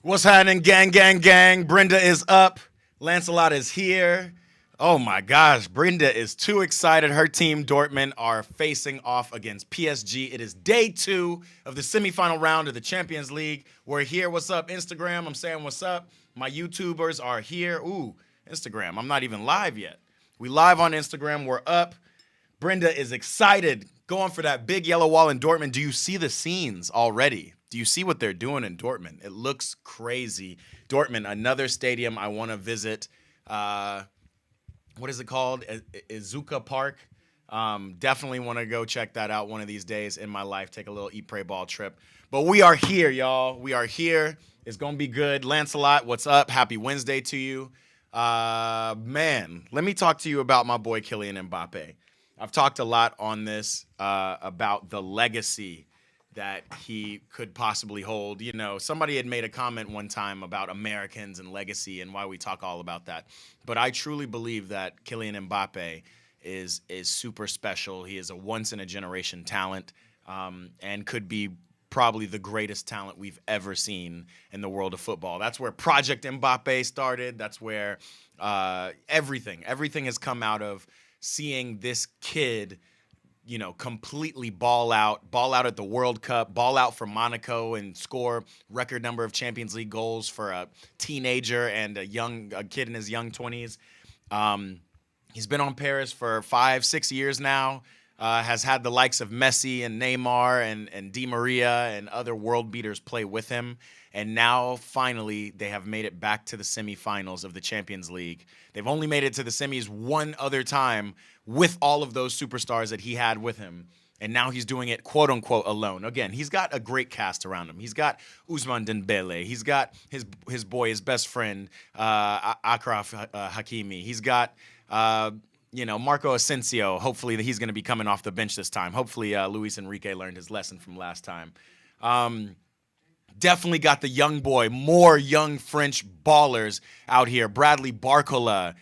What's happening, gang, gang, gang? Brenda is up. Lancelot is here. Oh my gosh, Brenda is too excited. Her team, Dortmund, are facing off against PSG. It is day 2 of the semifinal round of the Champions League. We're here. What's up, Instagram? I'm saying what's up. My YouTubers are here. Ooh, Instagram. I'm not even live yet. We live on Instagram. We're up. Brenda is excited, going for that big yellow wall in Dortmund. Do you see the scenes already? Do you see what they're doing in Dortmund? It looks crazy. Dortmund, another stadium I want to visit. What is it called? Izuka Park. Definitely want to go check that out one of these days in my life. Take a little eat, pray, ball trip. But we are here, y'all. We are here. It's going to be good. Lancelot, what's up? Happy Wednesday to you. Man, let me talk to you about my boy Kylian Mbappe. I've talked a lot on this about the legacy that he could possibly hold. You know, somebody had made a comment one time about Americans and legacy and why we talk all about that. But I truly believe that Kylian Mbappe is super special. He is a once-in-a-generation talent and could be probably the greatest talent we've ever seen in the world of football. That's where Project Mbappe started. That's where everything has come out of seeing this kid, you know, completely ball out at the World Cup, ball out for Monaco and score record number of Champions League goals for a teenager and a kid in his young 20s. He's been on Paris for 5-6 years now, has had the likes of Messi and Neymar and Di Maria and other world beaters play with him. And now, finally, they have made it back to the semifinals of the Champions League. They've only made it to the semis one other time with all of those superstars that he had with him. And now he's doing it, quote-unquote, alone. Again, he's got a great cast around him. He's got Ousmane Dembele. He's got his boy, his best friend, Achraf Hakimi. He's got, Marco Asensio. Hopefully he's going to be coming off the bench this time. Hopefully Luis Enrique learned his lesson from last time. Definitely got the young boy, more young French ballers out here. Bradley Barcola.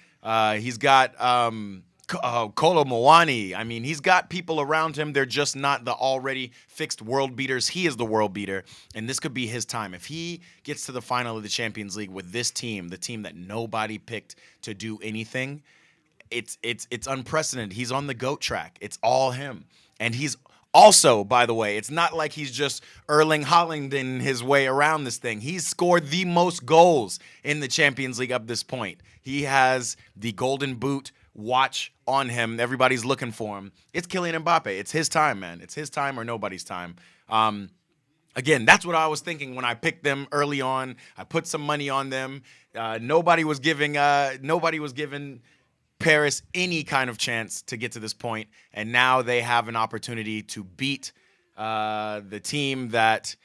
He's got Kolo Muani. I mean, he's got people around him. They're just not the already fixed world beaters. He is the world beater, and this could be his time. If he gets to the final of the Champions League with this team, the team that nobody picked to do anything, it's unprecedented. He's on the GOAT track. It's all him. And he's also, by the way, it's not like he's just Erling Haaland his way around this thing. He's scored the most goals in the Champions League up this point. He has the Golden Boot watch on him. Everybody's looking for him. It's Kylian Mbappe. It's his time, man. It's his time or nobody's time. Again, that's what I was thinking when I picked them early on. I put some money on them. Nobody was giving Paris any kind of chance to get to this point, and now they have an opportunity to beat the team that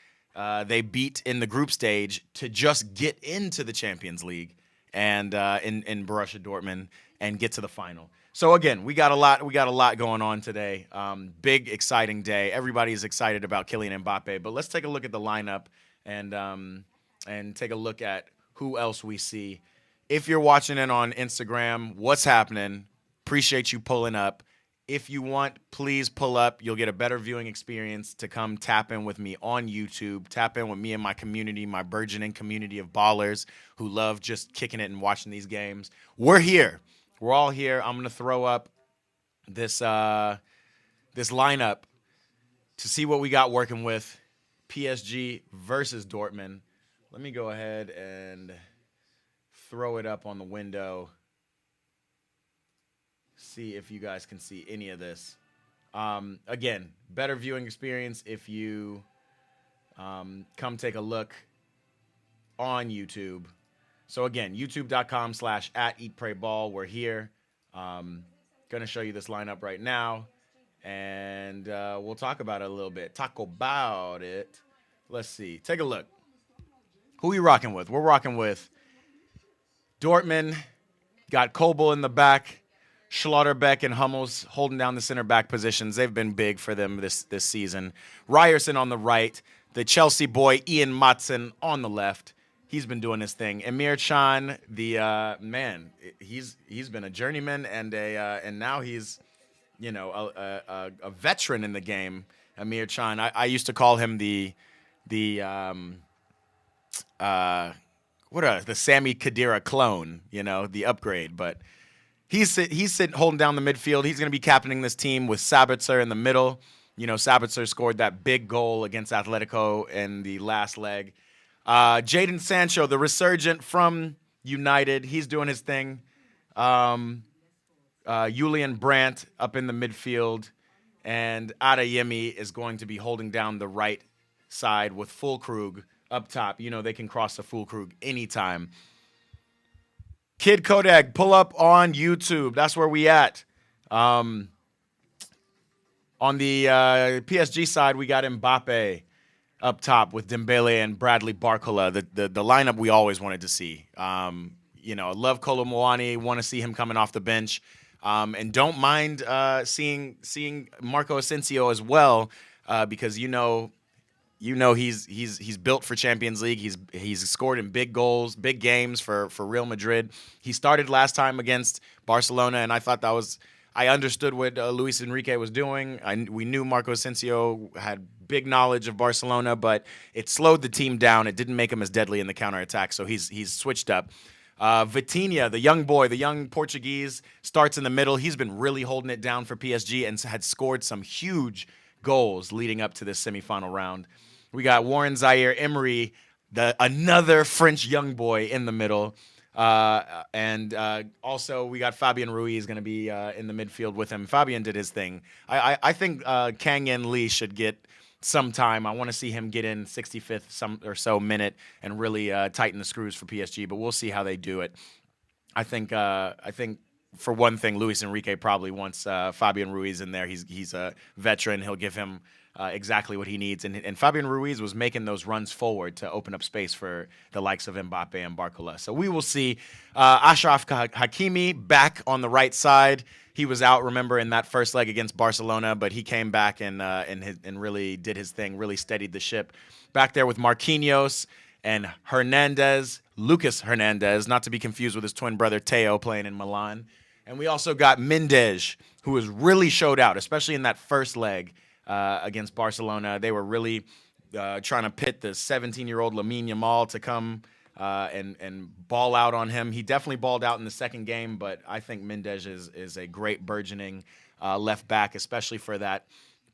they beat in the group stage to just get into the Champions League and in Borussia Dortmund and get to the final. So again, we got a lot going on today. Big exciting day. Everybody's excited about Kylian Mbappe, but let's take a look at the lineup and take a look at who else we see. If you're watching it on Instagram, what's happening? Appreciate you pulling up. If you want, please pull up. You'll get a better viewing experience to come tap in with me on YouTube. Tap in with me and my community, my burgeoning community of ballers who love just kicking it and watching these games. We're here. We're all here. I'm going to throw up this lineup to see what we got working with PSG versus Dortmund. Let me go ahead and throw it up on the window. See if you guys can see any of this. Again, better viewing experience if you come take a look on YouTube. So again, youtube.com/@eatprayball. We're here. Gonna show you this lineup right now, and we'll talk about it a little bit. Talk about it. Let's see. Take a look. Who we rocking with? We're rocking with Dortmund. Got Kobel in the back. Schlotterbeck and Hummels holding down the center back positions. They've been big for them this season. Ryerson on the right. The Chelsea boy Ian Matson on the left. He's been doing his thing. Emir Can, the man, he's been a journeyman and now he's a veteran in the game. Emir Can. I used to call him the Sammy Khedira clone, the upgrade. But he's sitting holding down the midfield. He's going to be captaining this team with Sabitzer in the middle. Sabitzer scored that big goal against Atletico in the last leg. Jadon Sancho, the resurgent from United, he's doing his thing. Julian Brandt up in the midfield. And Adeyemi is going to be holding down the right side with Füllkrug up top. They can cross the Füllkrug anytime. Kid Kodak, pull up on YouTube. That's where we at. On the PSG side, we got Mbappe up top with Dembele and Bradley Barcola, the lineup we always wanted to see. I love Kolo Muani, want to see him coming off the bench. And don't mind seeing Marco Asensio as well, because he's built for Champions League. He's scored in big goals, big games for Real Madrid. He started last time against Barcelona, and I thought I understood what Luis Enrique was doing. We knew Marco Asensio had big knowledge of Barcelona, but it slowed the team down. It didn't make him as deadly in the counterattack, so he's switched up. Vitinha, the young boy, the young Portuguese, starts in the middle. He's been really holding it down for PSG and had scored some huge goals leading up to this semifinal round. We got Warren Zaire-Emery, another French young boy in the middle. And also we got Fabian Ruiz going to be in the midfield with him. Fabian did his thing. I think Kang-In Lee should get some time. I want to see him get in 65th or so minute and really tighten the screws for PSG, but we'll see how they do it. I think for one thing, Luis Enrique probably wants Fabian Ruiz in there. He's a veteran. He'll give him exactly what he needs. And Fabian Ruiz was making those runs forward to open up space for the likes of Mbappe and Barcola. So we will see. Achraf Hakimi back on the right side. He was out, remember, in that first leg against Barcelona, but he came back and really did his thing, really steadied the ship. Back there with Marquinhos and Lucas Hernandez, not to be confused with his twin brother Teo playing in Milan. And we also got Mendes, who has really showed out, especially in that first leg against Barcelona. They were really trying to pit the 17-year-old Lamine Yamal to come and ball out on him. He definitely balled out in the second game, but I think Mendes is a great burgeoning left back, especially for that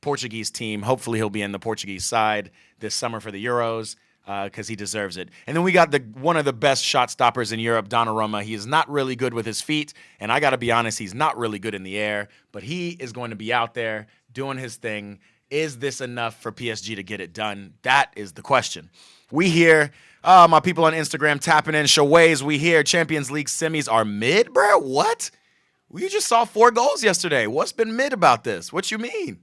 Portuguese team. Hopefully he'll be in the Portuguese side this summer for the Euros because he deserves it. And then we got one of the best shot stoppers in Europe, Donnarumma. He is not really good with his feet, and I got to be honest, he's not really good in the air, but he is going to be out there doing his thing. Is this enough for PSG to get it done? That is the question. We hear, my people on Instagram tapping in, Shaways, we hear Champions League semis are mid, bro? What? We just saw 4 goals yesterday. What's been mid about this? What you mean?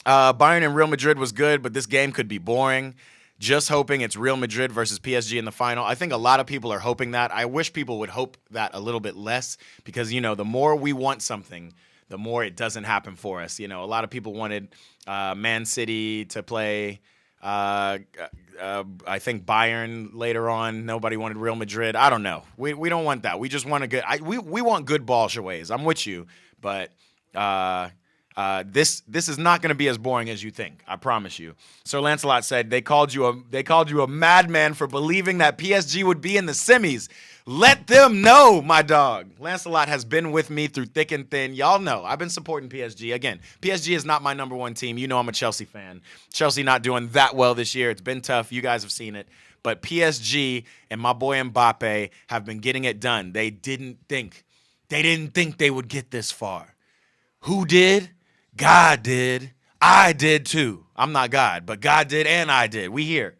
Bayern and Real Madrid was good, but this game could be boring. Just hoping it's Real Madrid versus PSG in the final. I think a lot of people are hoping that. I wish people would hope that a little bit less because, the more we want something, the more it doesn't happen for us. A lot of people wanted Man City to play, I think Bayern later on. Nobody wanted Real Madrid. I don't know. We don't want that. We just want a good we want good ball, Shaways. I'm with you, but this is not going to be as boring as you think. I promise you. Sir Lancelot said they called you a madman for believing that PSG would be in the semis. Let them know, my dog. Lancelot has been with me through thick and thin. Y'all know I've been supporting PSG. Again, PSG is not my number one team. I'm a Chelsea fan. Chelsea not doing that well this year. It's been tough. You guys have seen it. But PSG and my boy Mbappe have been getting it done. They didn't think they would get this far. Who did? God did. I did too. I'm not God, but God did and I did. We here.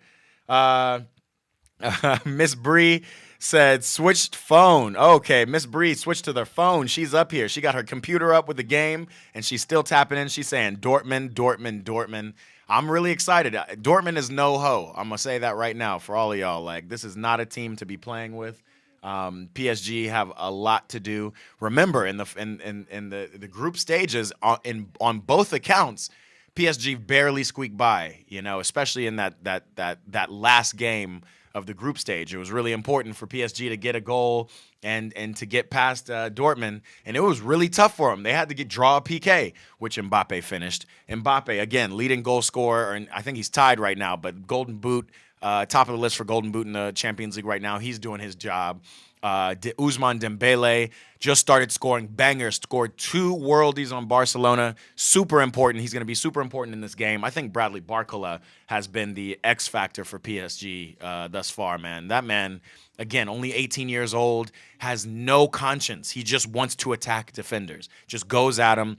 Miss Bree said switched phone. Okay, Miss Bree switched to their phone. She's up here. She got her computer up with the game, and she's still tapping in. She's saying Dortmund, Dortmund, Dortmund. I'm really excited. Dortmund is no ho. I'm going to say that right now for all of y'all. Like, this is not a team to be playing with. PSG have a lot to do. Remember, in the group stages, on both accounts, PSG barely squeaked by. Especially in that last game of the group stage. It was really important for PSG to get a goal and to get past Dortmund, and it was really tough for them. They had to draw a PK, which Mbappe finished. Mbappe, again, leading goal scorer, and I think he's tied right now, but Golden Boot, top of the list for Golden Boot in the Champions League right now. He's doing his job. Ousmane Dembele just started scoring bangers, scored 2 worldies on Barcelona. Super important. He's going to be super important in this game. I think Bradley Barcola has been the X factor for PSG thus far, man. That man, again, only 18 years old, has no conscience. He just wants to attack defenders, just goes at them.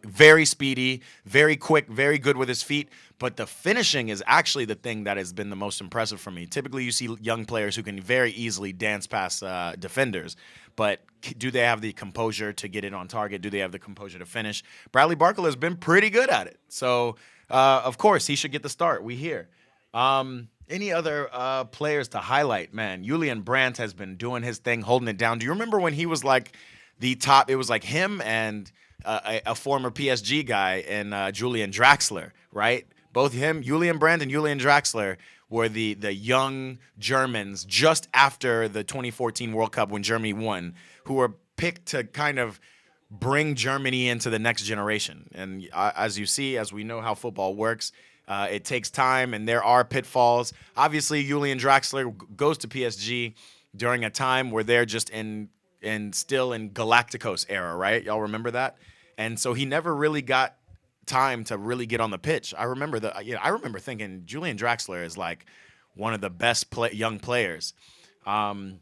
Very speedy, very quick, very good with his feet. But the finishing is actually the thing that has been the most impressive for me. Typically, you see young players who can very easily dance past defenders. But do they have the composure to get it on target? Do they have the composure to finish? Bradley Barcola has been pretty good at it. So, of course, he should get the start. We hear. Any other players to highlight? Man, Julian Brandt has been doing his thing, holding it down. Do you remember when he was like the top? It was like him and a former PSG guy and Julian Draxler, right? Both him, Julian Brandt, and Julian Draxler were the young Germans just after the 2014 World Cup when Germany won, who were picked to kind of bring Germany into the next generation. And as you see, as we know how football works, it takes time and there are pitfalls. Obviously, Julian Draxler goes to PSG during a time where they're just still in Galacticos era, right? Y'all remember that? And so he never really got time to really get on the pitch. I remember thinking Julian Draxler is like one of the best young players. And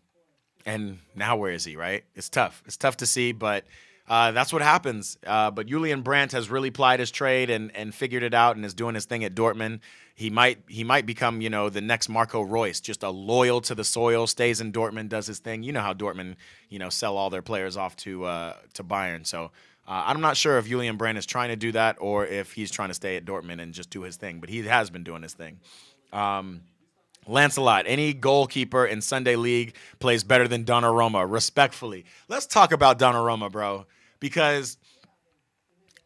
now where is he, right? It's tough. It's tough to see, but that's what happens. But Julian Brandt has really plied his trade and figured it out and is doing his thing at Dortmund. He might become, the next Marco Reus, just a loyal to the soil, stays in Dortmund, does his thing. You know how Dortmund, sell all their players off to Bayern. So I'm not sure if Julian Brandt is trying to do that or if he's trying to stay at Dortmund and just do his thing. But he has been doing his thing. Lancelot, any goalkeeper in Sunday League plays better than Donnarumma, respectfully. Let's talk about Donnarumma, bro, because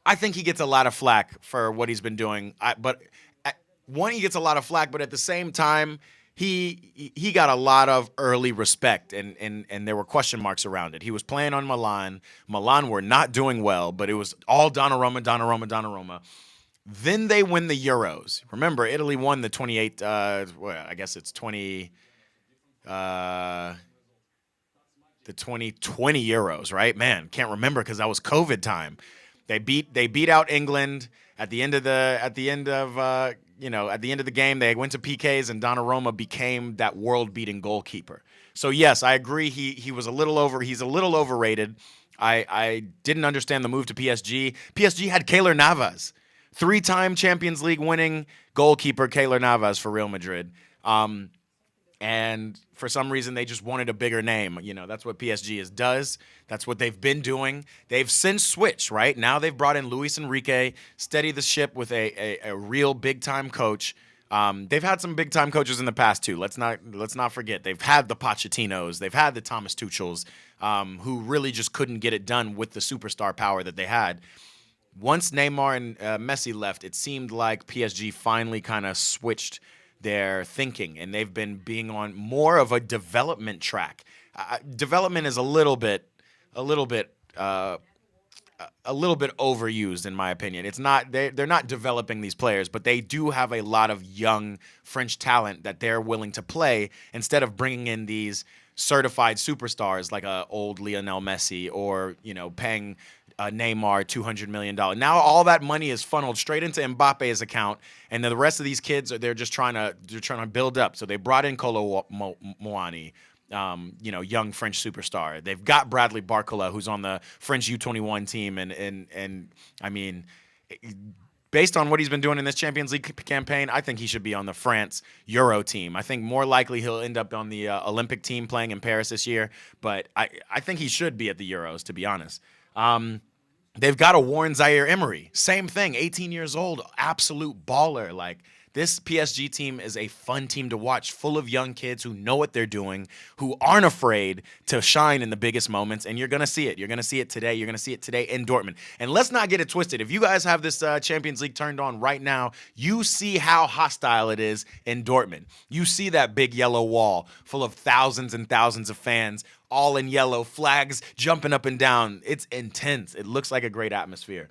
I think he gets a lot of flack for what he's been doing. He gets a lot of flack, but at the same time, he got a lot of early respect, and there were question marks around it. He was playing on Milan. Milan were not doing well, but it was all Donnarumma. Then they win the Euros. Remember, Italy won the 28, I guess it's 20, the 2020 Euros, right? Man, can't remember because that was COVID time. They beat out England at the end of the game. They went to PKs and Donnarumma became that world-beating goalkeeper. So yes, I agree. He's a little overrated. I didn't understand the move to PSG. PSG had Keylor Navas, 3-time Champions League winning goalkeeper Keylor Navas for Real Madrid. And for some reason, they just wanted a bigger name. That's what PSG does. That's what they've been doing. They've since switched, right? Now they've brought in Luis Enrique, steady the ship with a real big-time coach. They've had some big-time coaches in the past, too. Let's not forget. They've had the Pochettinos. They've had the Thomas Tuchels, who really just couldn't get it done with the superstar power that they had. Once Neymar and Messi left, it seemed like PSG finally kind of switched their thinking, and they've been being on more of a development track. Development is a little bit overused in my opinion. It's not they're not developing these players, but they do have a lot of young French talent that they're willing to play instead of bringing in these certified superstars like a old Lionel Messi or paying Neymar $200 million. Now all that money is funneled straight into Mbappe's account, and then the rest of these kids they're trying to build up. So they brought in Kolo Muani, young French superstar. They've got Bradley Barcola, who's on the French U21 team, and I mean, based on what he's been doing in this Champions League campaign, I think he should be on the France Euro team. I think more likely he'll end up on the Olympic team playing in Paris this year, but I think he should be at the Euros, to be honest. They've got a Warren Zaire Emery. Same thing, 18 years old, absolute baller. Like, This PSG team is a fun team to watch, full of young kids who know what they're doing, who aren't afraid to shine in the biggest moments, and you're going to see it. You're going to see it today. You're going to see it today in Dortmund. And let's not get it twisted. If you guys have this Champions League turned on right now, you see how hostile it is in Dortmund. You see that big yellow wall full of thousands and thousands of fans, all in yellow, flags jumping up and down. It's intense. It looks like a great atmosphere.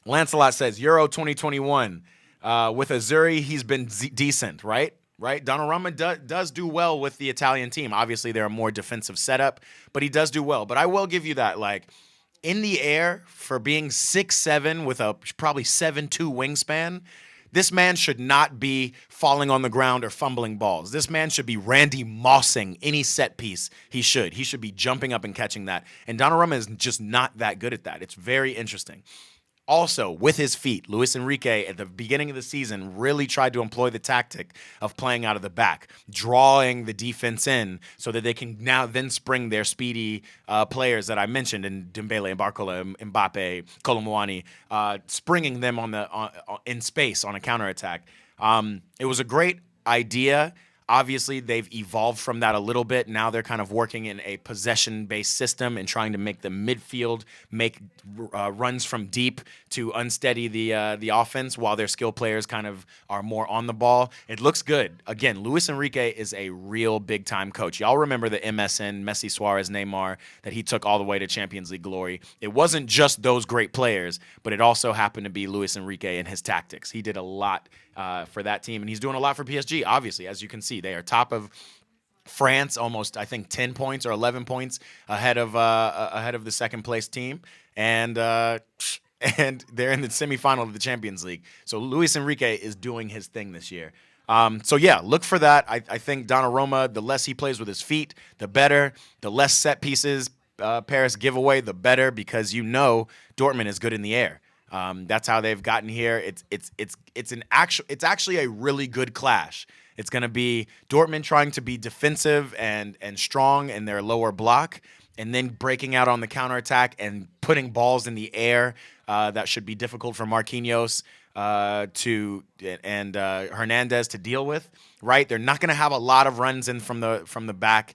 Lancelot says, Euro 2021. With Azzurri, he's been decent, right? Right? Donnarumma does do well with the Italian team. Obviously, they're a more defensive setup, but he does do well. But I will give you that, like, in the air, for being 6'7" with a probably 7'2" wingspan, this man should not be falling on the ground or fumbling balls. This man should be Randy Mossing any set piece he should. He should be jumping up and catching that. And Donnarumma is just not that good at that. It's very interesting. Also, with his feet, Luis Enrique at the beginning of the season really tried to employ the tactic of playing out of the back, drawing the defense in so that they can now then spring their speedy players that I mentioned in Dembele, Barcola, Mbappe, Kolo Muani, springing them in space on a counterattack. It was a great idea. Obviously, they've evolved from that a little bit. Now they're kind of working in a possession-based system and trying to make the midfield make runs from deep to unsteady the offense while their skill players kind of are more on the ball. It looks good. Again, Luis Enrique is a real big-time coach. Y'all remember the MSN, Messi, Suarez, Neymar, that he took all the way to Champions League glory. It wasn't just those great players, but it also happened to be Luis Enrique and his tactics. He did a lot for that team, and he's doing a lot for PSG, obviously. As you can see, they are top of France, almost, I think, 10 points or 11 points ahead of the second-place team, and they're in the semifinal of the Champions League. So Luis Enrique is doing his thing this year. So, yeah, look for that. I think Donnarumma, the less he plays with his feet, the better. The less set pieces Paris give away, the better, because Dortmund is good in the air. That's how they've gotten here. It's actually a really good clash. It's going to be Dortmund trying to be defensive and strong in their lower block, and then breaking out on the counterattack and putting balls in the air that should be difficult for Marquinhos and Hernandez to deal with. Right? They're not going to have a lot of runs in from the back.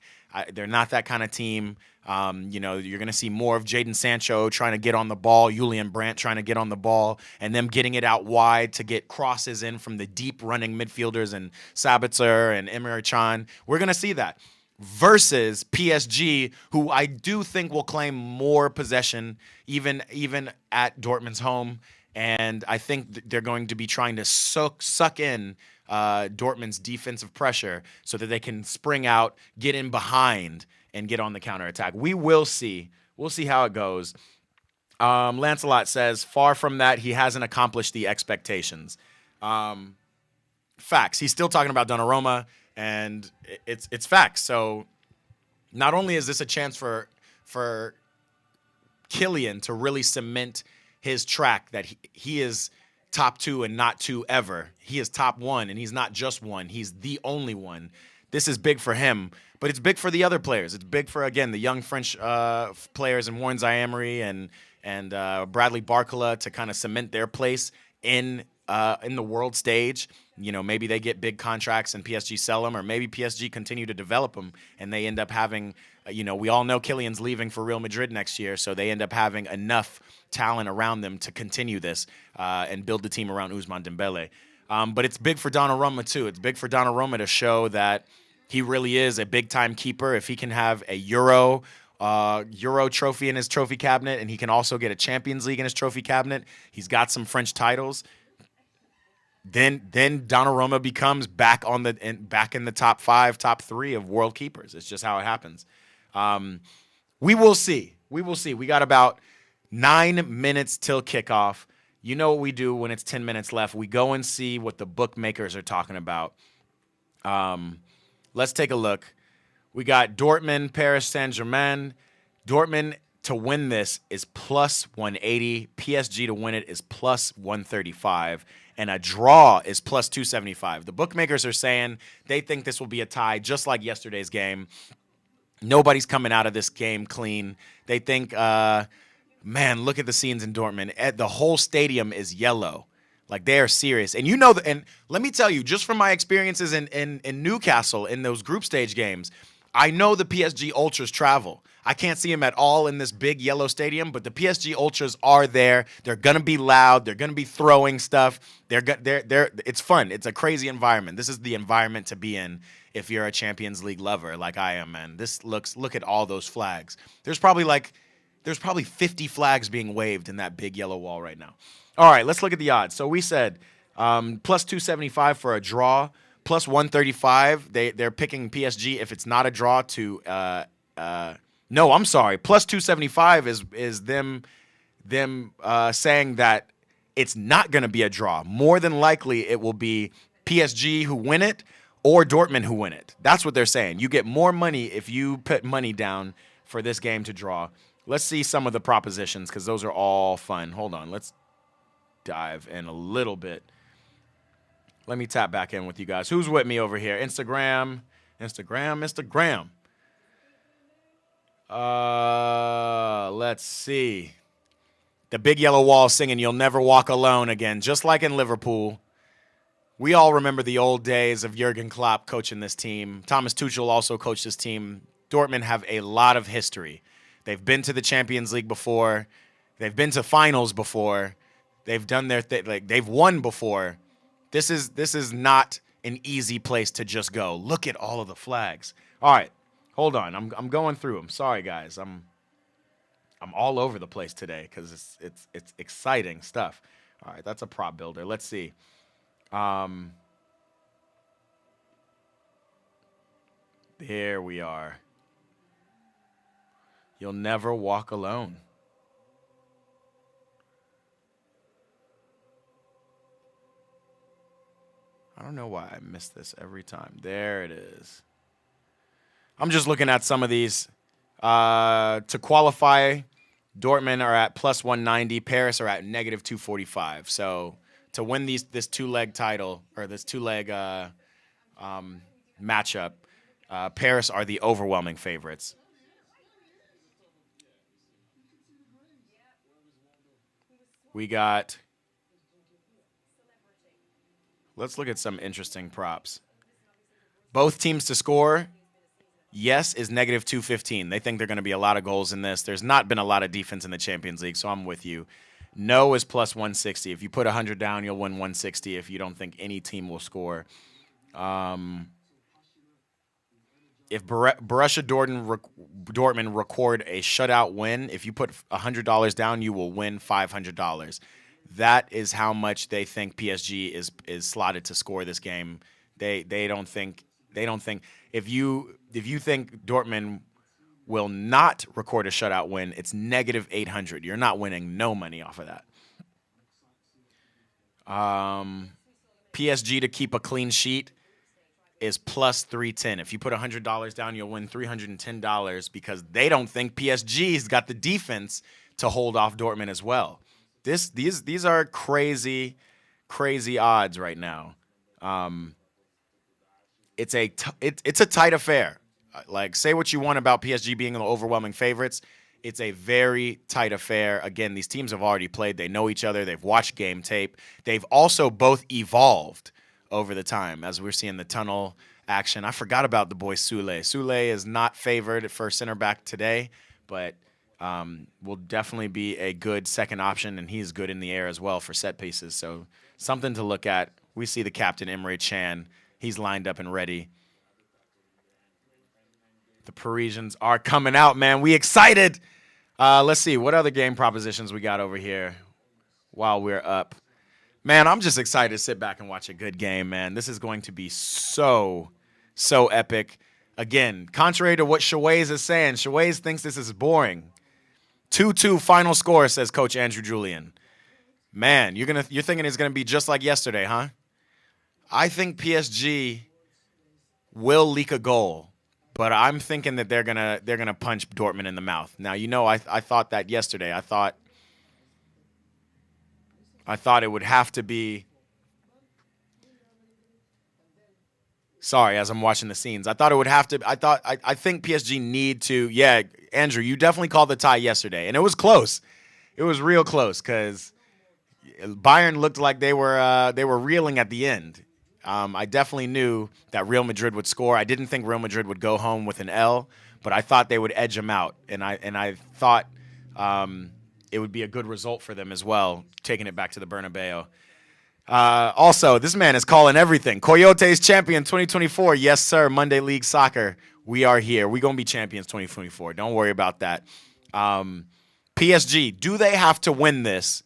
They're not that kind of team. You're going to see more of Jadon Sancho trying to get on the ball, Julian Brandt trying to get on the ball, and them getting it out wide to get crosses in from the deep running midfielders and Sabitzer and Emre Can. We're going to see that versus PSG, who I do think will claim more possession even at Dortmund's home. And I think they're going to be trying to suck in Dortmund's defensive pressure so that they can spring out, get in behind, and get on the counterattack. We will see. We'll see how it goes. Lancelot says, far from that, he hasn't accomplished the expectations. Facts. He's still talking about Donnarumma, and it's facts. So not only is this a chance for Kylian to really cement his track that he is top two and not two ever. He is top one, and he's not just one. He's the only one. This is big for him, but it's big for the other players. It's big for, again, the young French players and Warren Zaïre-Emery and Bradley Barcola to kind of cement their place in the world stage. Maybe they get big contracts and PSG sell them, or maybe PSG continue to develop them and they end up having, we all know Kylian's leaving for Real Madrid next year, so they end up having enough talent around them to continue this and build the team around Ousmane Dembele. But it's big for Donnarumma too. It's big for Donnarumma to show that he really is a big-time keeper. If he can have a Euro trophy in his trophy cabinet, and he can also get a Champions League in his trophy cabinet, he's got some French titles, then Donnarumma becomes back in the top 5, top 3 of world keepers. It's just how it happens. We will see. We got about 9 minutes till kickoff. You know what we do when it's 10 minutes left. We go and see what the bookmakers are talking about. Let's take a look. We got Dortmund, Paris Saint-Germain. Dortmund to win this is plus 180. PSG to win it is plus 135. And a draw is plus 275. The bookmakers are saying they think this will be a tie, just like yesterday's game. Nobody's coming out of this game clean. They think, man, look at the scenes in Dortmund. The whole stadium is yellow. Like, they are serious. And you know, and let me tell you, just from my experiences in Newcastle in those group stage games, I know the PSG Ultras travel. I can't see them at all in this big yellow stadium, but the PSG Ultras are there. They're going to be loud. They're going to be throwing stuff. It's fun. It's a crazy environment. This is the environment to be in if you're a Champions League lover like I am, man. Look at all those flags. There's probably 50 flags being waved in that big yellow wall right now. All right, let's look at the odds. So we said plus 275 for a draw, plus 135. They're picking PSG if it's not a draw to no, I'm sorry. Plus 275 is them saying that it's not going to be a draw. More than likely, it will be PSG who win it or Dortmund who win it. That's what they're saying. You get more money if you put money down for this game to draw. Let's see some of the propositions because those are all fun. Hold on. Let's dive in a little bit. Let me tap back in with you guys. Who's with me over here? Instagram. Let's see. The big yellow wall singing "You'll Never Walk Alone" again, just like in Liverpool. We all remember the old days of Jurgen Klopp coaching this team. Thomas Tuchel also coached this team. Dortmund have a lot of history. They've been to the Champions League before. They've been to finals before. They've done their thing. Like, they've won before. This is not an easy place to just go. Look at all of the flags. All right. Hold on, I'm going through them. Sorry, guys. I'm all over the place today because it's exciting stuff. All right, that's a prop builder. Let's see. Here we are. You'll never walk alone. I don't know why I miss this every time. There it is. I'm just looking at some of these. To qualify, Dortmund are at plus 190. Paris are at negative 245. So to win this two-leg title or this two-leg matchup, Paris are the overwhelming favorites. We got. Let's look at some interesting props. Both teams to score. Yes is negative 215. They think there are going to be a lot of goals in this. There's not been a lot of defense in the Champions League, so I'm with you. No is plus 160. If you put 100 down, you'll win 160 if you don't think any team will score. If Borussia Dortmund record a shutout win, if you put $100 down, you will win $500. That is how much they think PSG is slotted to score this game. They don't think if you think Dortmund will not record a shutout win, it's negative 800. You're not winning no money off of that. PSG to keep a clean sheet is plus 310. If you put $100 down, you'll win $310 because they don't think PSG's got the defense to hold off Dortmund as well. These are crazy odds right now. It's a tight affair. Like, say what you want about PSG being the overwhelming favorites. It's a very tight affair. Again, these teams have already played. They know each other. They've watched game tape. They've also both evolved over the time, as we're seeing the tunnel action. I forgot about the boy Soulé. Soulé is not favored for center back today, but will definitely be a good second option, and he's good in the air as well for set pieces. So something to look at. We see the captain, Emre Can. He's lined up and ready. The Parisians are coming out, man. We excited. Let's see. What other game propositions we got over here while we're up? Man, I'm just excited to sit back and watch a good game, man. This is going to be so epic. Again, contrary to what Shaways is saying, Shaways thinks this is boring. 2-2 final score, says Coach Andrew Julian. Man, you're thinking it's going to be just like yesterday, huh? I think PSG will leak a goal, but I'm thinking that they're gonna punch Dortmund in the mouth. Now, I thought that yesterday. I thought it would have to be. Sorry, as I'm watching the scenes, I thought it would have to. I think PSG need to. Yeah, Andrew, you definitely called the tie yesterday, and it was close. It was real close because Bayern looked like they were reeling at the end. I definitely knew that Real Madrid would score. I didn't think Real Madrid would go home with an L, but I thought they would edge them out, and I thought it would be a good result for them as well, taking it back to the Bernabeu. Also, this man is calling everything. Coyotes champion 2024. Yes, sir. Monday League Soccer. We are here. We're going to be champions 2024. Don't worry about that. PSG, do they have to win this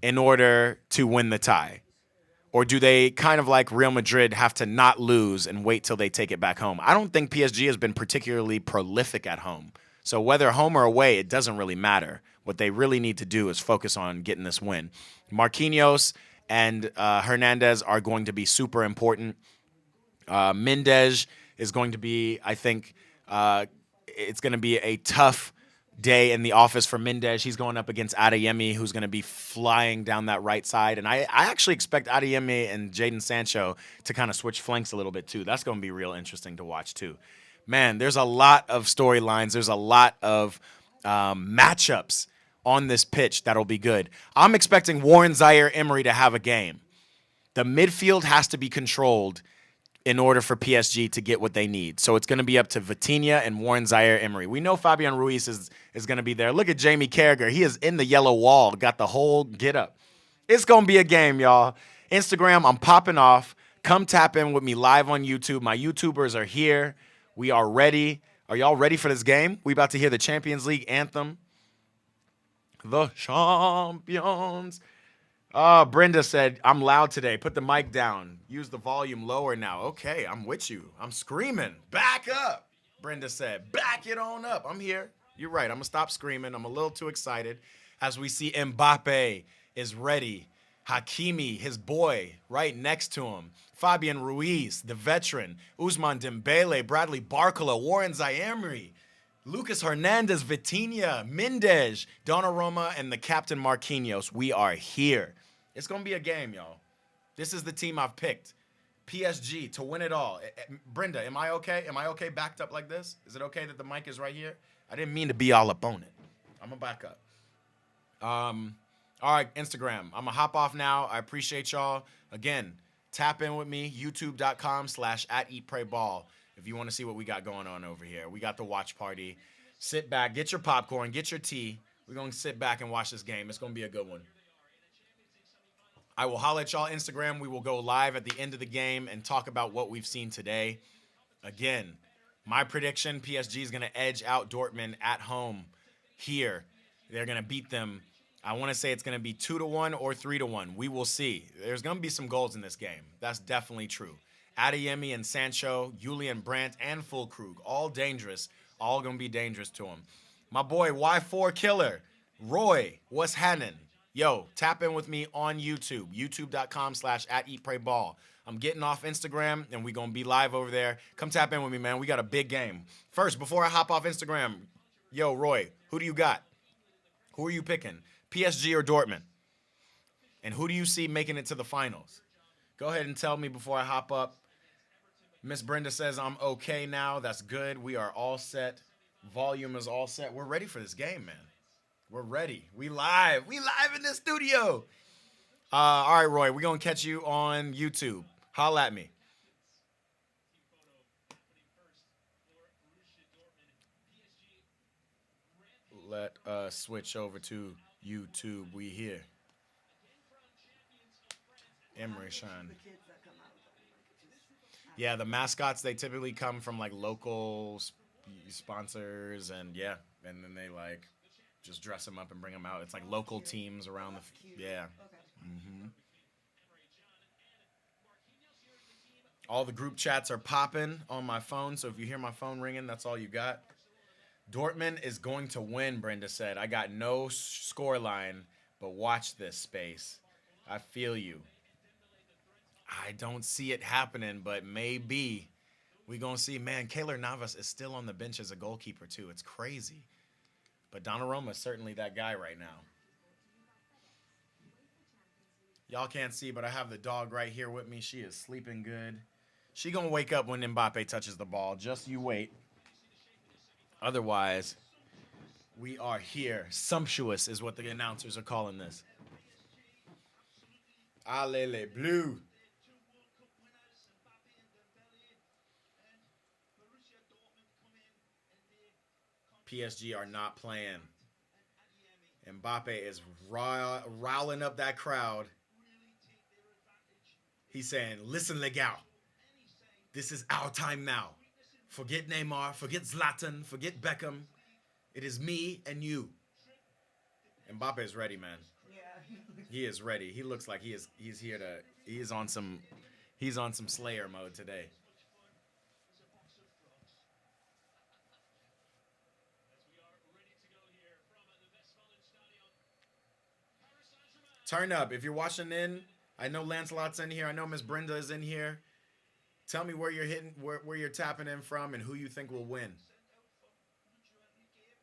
in order to win the tie? Or do they kind of like Real Madrid have to not lose and wait till they take it back home? I don't think PSG has been particularly prolific at home. So whether home or away, it doesn't really matter. What they really need to do is focus on getting this win. Marquinhos and Hernandez are going to be super important. Mendes is going to be, I think, it's going to be a tough day in the office for Mendes. He's going up against Adeyemi, who's going to be flying down that right side. And I actually expect Adeyemi and Jadon Sancho to kind of switch flanks a little bit too. That's going to be real interesting to watch too. Man, there's a lot of storylines. There's a lot of matchups on this pitch that'll be good. I'm expecting Warren Zaire-Emery to have a game. The midfield has to be controlled in order for PSG to get what they need. So it's going to be up to Vitinha and Warren Zaire-Emery. We know Fabian Ruiz is going to be there. Look at Jamie Carragher. He is in the yellow wall, got the whole get up. It's going to be a game, y'all. Instagram, I'm popping off. Come tap in with me live on YouTube. My YouTubers are here. We are ready. Are y'all ready for this game? We about to hear the Champions League anthem. The champions. Brenda said, I'm loud today. Put the mic down. Use the volume lower now. Okay, I'm with you. I'm screaming. Back up. Brenda said, back it on up. I'm here. You're right. I'm going to stop screaming. I'm a little too excited as we see Mbappe is ready. Hakimi, his boy, right next to him. Fabian Ruiz, the veteran. Ousmane Dembele, Bradley Barcola, Warren Zaire-Emery. Lucas Hernandez, Vitinha, Mendes, Donnarumma, and the captain Marquinhos. We are here. It's going to be a game, y'all. This is the team I've picked. PSG to win it all. Brenda, am I okay? Am I okay backed up like this? Is it okay that the mic is right here? I didn't mean to be all up on it. I'm going to back up. All right, Instagram. I'm going to hop off now. I appreciate y'all. Again, tap in with me, youtube.com/@eatprayball. If you want to see what we got going on over here. We got the watch party. Sit back, get your popcorn, get your tea. We're going to sit back and watch this game. It's going to be a good one. I will holler at y'all Instagram. We will go live at the end of the game and talk about what we've seen today. Again, my prediction, PSG is going to edge out Dortmund at home here. They're going to beat them. I want to say it's going to be 2-1 or 3-1. We will see. There's going to be some goals in this game. That's definitely true. Adeyemi and Sancho, Julian Brandt, and Füllkrug, all dangerous. All going to be dangerous to him. My boy, Y4 Killer, Roy, what's happening? Yo, tap in with me on YouTube, youtube.com/@eatprayball. I'm getting off Instagram, and we're going to be live over there. Come tap in with me, man. We got a big game. First, before I hop off Instagram, yo, Roy, who do you got? Who are you picking, PSG or Dortmund? And who do you see making it to the finals? Go ahead and tell me before I hop up. Miss Brenda says I'm okay now. That's good. We are all set. Volume is all set. We're ready for this game, man. We're ready. We live. We live in the studio. All right, Roy. We're going to catch you on YouTube. Holla at me. Let us switch over to YouTube. We here. Emery Shine. Yeah, the mascots, they typically come from like local sponsors, and yeah, and then they like just dress them up and bring them out. It's like local teams around the yeah. Mm-hmm. All the group chats are popping on my phone, so if you hear my phone ringing, that's all you got. Dortmund is going to win, Brenda said. I got no score line, but watch this space. I feel you. I don't see it happening, but maybe we're going to see. Man, Keylor Navas is still on the bench as a goalkeeper, too. It's crazy. But Donnarumma is certainly that guy right now. Y'all can't see, but I have the dog right here with me. She is sleeping good. She going to wake up when Mbappe touches the ball. Just you wait. Otherwise, we are here. Sumptuous is what the announcers are calling this. Allez les Bleus. Two World Cup winners, Mbappe and Dembele, and Borussia Dortmund come in and they PSG are not playing. and Adiemi Mbappe is riling up that crowd. really take their advantage. He's saying, listen, les gars, Show any sign this is our time now. weakness in Forget Neymar, forget Zlatan, forget Beckham. league. It is me and you. Trip Mbappe is ready, man. Yeah. He is ready. He looks like he's here to he's on some Slayer mode today. as much fun as a box of frogs. As we are ready to go here from the Westfalenstadion. Paris Saint-Germain. Turn up. If you're watching in, I know Lancelot's in here. I know Miss Brenda is in here. Tell me where you're hitting, where you're tapping in from, and who you think will win. Sent out for lunch every game.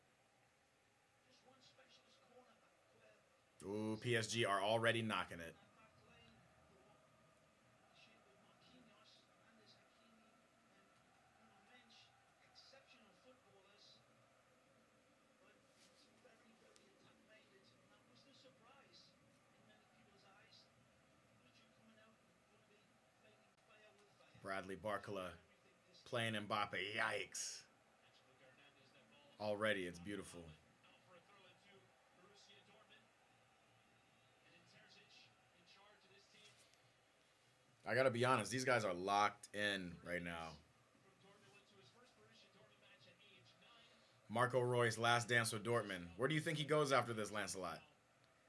Just one specialist cornerback where Ooh, PSG are already knocking it. that back line they were in shape with Marquinhos, Hernandez, Hakimi, and Bruno Mensch, exceptional footballers, but it's very, very attack-minded, and that was the surprise in many people's eyes. Lucho coming out and going to be fighting fire with fire. Bradley Barcola Everything this playing Mbappe. Yikes. Angelo Hernandez, that ball Already, it's beautiful. out for a throw into Borussia Dortmund. And then Terzic in charge of this team. I gotta be honest, these guys are locked in right now. From Dortmund went to his first Borussia Dortmund match at age 9. Marco Royce, last dance with Dortmund. Where do you think he goes after this, Lancelot?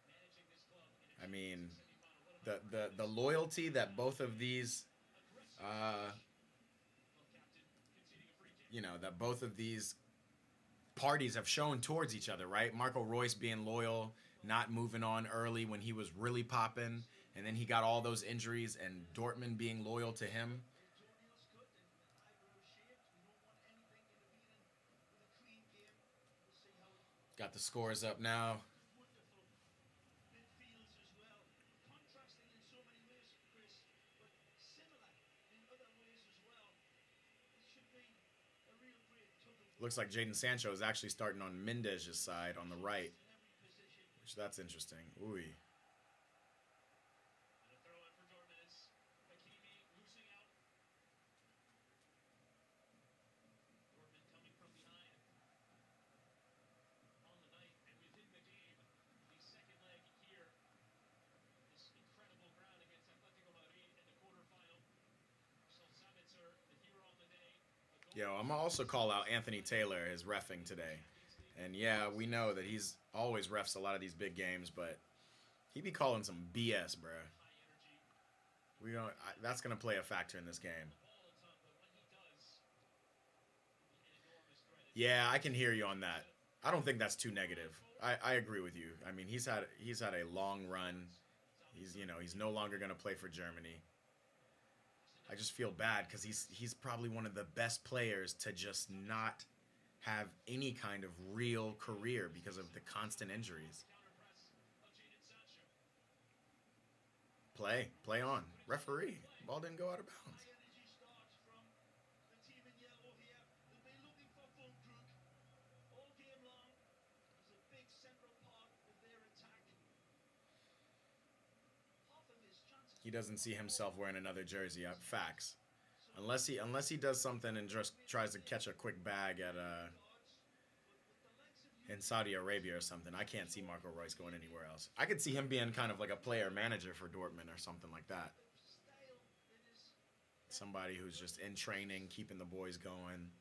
Managing this club in a I mean, semifinal. What about the loyalty that both of these, captain conceding a free kick? that both of these parties have shown towards each other, right? Marco Royce being loyal, not moving on early when he was really popping, and then he got all those injuries, and Dortmund being loyal to him. Antonio's good and eyebrow shaped. We don't want anything intervening with a clean game. We'll see how it Got the scores up now. wonderful midfields as well. Contrasting in so many ways, Chris, but similar in other ways as well. It should be a real great tug of war Looks like Jadon Sancho is actually starting on Mendez's side on the right, in every position. which that's interesting. Ooh. And a throw in for Dortmund is Hakimi losing out. Dortmund coming from behind on the night and within the game. The second leg here. This incredible ground against Atletico Madrid in the quarterfinal. Marcel Sabitzer, the hero on the day. A goal Yo, I'm gonna also call out Anthony Taylor, his reffing today. And yeah, we know that he's always refs a lot of these big games, but he be calling some BS, bruh. high energy. We don't. That's gonna play a factor in this game. Ball a ton, but when he does, an enormous threat. Yeah, I can hear you on that. I don't think that's too negative. I agree with you. I mean, he's had a long run. He's no longer gonna play for Germany. I just feel bad because he's probably one of the best players to just not have any kind of real career because of the constant injuries. Counter press of Jadon Sancho. Play on. Referee. Ball didn't go out of bounds. High energy starts from the team in yellow here. They'll be looking for Funkrook all game long. He's a big central part of their attack. Half of his chances. He doesn't see himself wearing another jersey. Facts. Unless he does something and just tries to catch a quick bag at in Saudi Arabia or something. I can't see Marco Royce going anywhere else. I could see him being kind of like a player manager for Dortmund or something like that. Style that is Somebody who's just in training, keeping the boys going.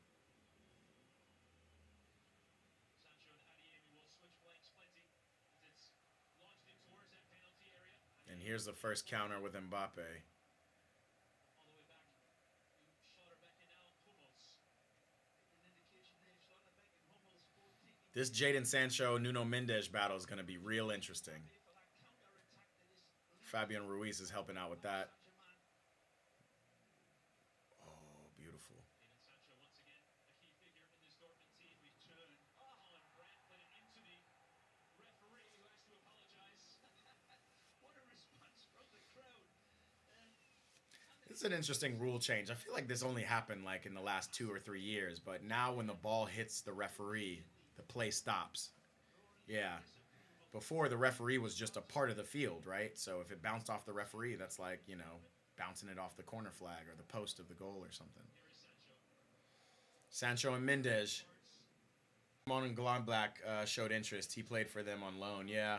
Sancho and Adiemi will switch flanks plenty as it's launched in towards that penalty area. And here's the first counter with Mbappe. All the way back to Schlotterbeck and now Hummels. an indication there. Schlotterbeck and Hummels both taking This Jadon Sancho Nuno Mendes battle is going to be real interesting. for that counter attack that is Fabian Ruiz is helping out with that. Saint-Germain. Oh, beautiful. Jadon Sancho once again a key figure in this Dortmund team. Return. Holland Brandt put it into the referee who has to apologize. What a response from the crowd. It's an interesting rule change. I feel like this only happened like in the last 2 or 3 years, but now when the ball hits the referee, the play stops. Yeah. Before, the referee was just a part of the field, right? So if it bounced off the referee, that's like, bouncing it off the corner flag or the post of the goal or something. Sancho and Mendes. Simon and Gladbach showed interest. He played for them on loan. Yeah,